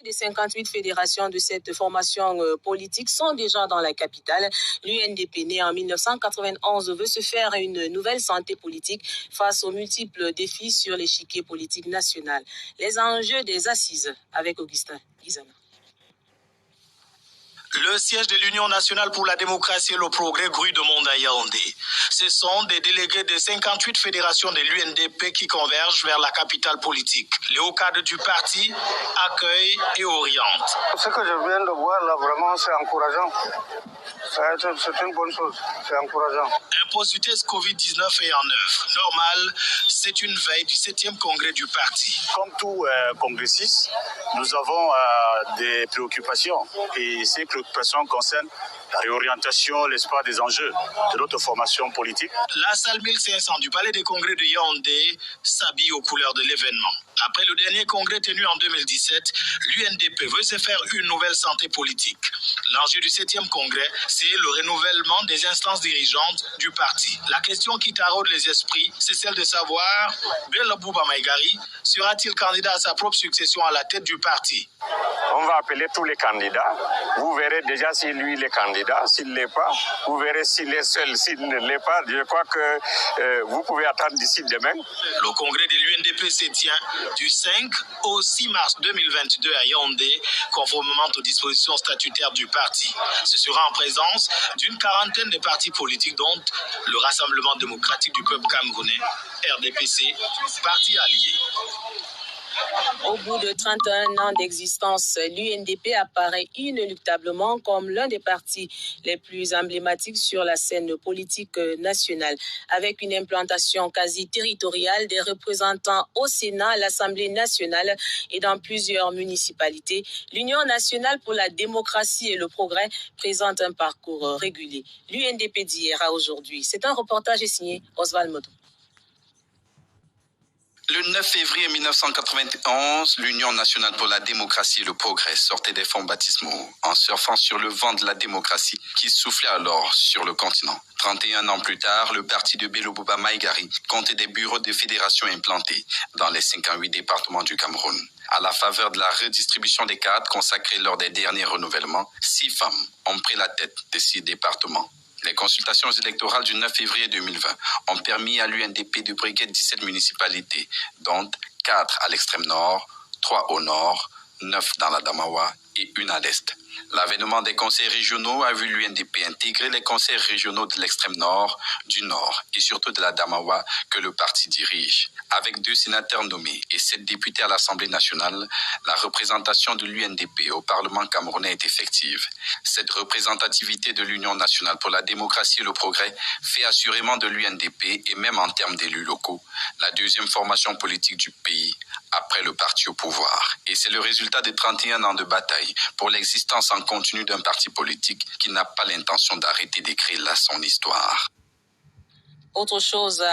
Les 58 fédérations de cette formation politique sont déjà dans la capitale. L'UNDP, né en 1991, veut se faire une nouvelle santé politique face aux multiples défis sur l'échiquier politique national. Les enjeux des assises avec Augustin Guizana. Le siège de l'Union nationale pour la démocratie et le progrès Grue de Monde à Yaoundé. Ce sont des délégués de 58 fédérations de l'UNDP qui convergent vers la capitale politique. Les hauts cadres du parti accueillent et orientent. Ce que je viens de voir là, vraiment, c'est encourageant. C'est une bonne chose, c'est encourageant. Un post test Covid-19 est en œuvre. Normal, c'est une veille du 7e congrès du parti. Comme tout congressiste, nous avons des préoccupations. Et ces préoccupations concernent la réorientation, l'espoir des enjeux de notre formation politique. La salle 1500 du Palais des Congrès de Yaoundé s'habille aux couleurs de l'événement. Après le dernier congrès tenu en 2017, l'UNDP veut se faire une nouvelle santé politique. L'enjeu du 7e congrès, c'est le renouvellement des instances dirigeantes du parti. La question qui taraude les esprits, c'est celle de savoir, Bello Bouba Maïgari sera-t-il candidat à sa propre succession à la tête du parti? On va appeler tous les candidats. Vous verrez déjà si lui il est candidat, s'il ne l'est pas. Vous verrez s'il est seul, s'il ne l'est pas. Je crois que vous pouvez attendre d'ici demain. Le congrès de l'UNDP se tient du 5 au 6 mars 2022 à Yaoundé, conformément aux dispositions statutaires du parti. Ce sera en présence d'une quarantaine de partis politiques, dont le Rassemblement démocratique du peuple camerounais, RDPC, parti allié. Au bout de 31 ans d'existence, l'UNDP apparaît inéluctablement comme l'un des partis les plus emblématiques sur la scène politique nationale. Avec une implantation quasi territoriale des représentants au Sénat, à l'Assemblée nationale et dans plusieurs municipalités, l'Union nationale pour la démocratie et le progrès présente un parcours régulier. L'UNDP d'hier à aujourd'hui. C'est un reportage signé Oswald Modou. Le 9 février 1991, l'Union nationale pour la démocratie et le progrès sortait des fonds baptismaux en surfant sur le vent de la démocratie qui soufflait alors sur le continent. 31 ans plus tard, le parti de Bello Bouba Maïgari comptait des bureaux de fédération implantés dans les 58 départements du Cameroun. À la faveur de la redistribution des cadres consacrés lors des derniers renouvellements, 6 femmes ont pris la tête de 6 départements. Les consultations électorales du 9 février 2020 ont permis à l'UNDP de briguer 17 municipalités, dont 4 à l'extrême nord, 3 au nord, 9 dans la Damawa et 1 à l'est. L'avènement des conseils régionaux a vu l'UNDP intégrer les conseils régionaux de l'extrême nord, du nord et surtout de la Damawa que le parti dirige. Avec 2 sénateurs nommés et 7 députés à l'Assemblée nationale, la représentation de l'UNDP au Parlement camerounais est effective. Cette représentativité de l'Union nationale pour la démocratie et le progrès fait assurément de l'UNDP, et même en termes d'élus locaux, la deuxième formation politique du pays après le parti au pouvoir. Et c'est le résultat de 31 ans de bataille pour l'existence en continu d'un parti politique qui n'a pas l'intention d'arrêter d'écrire là son histoire. Autre chose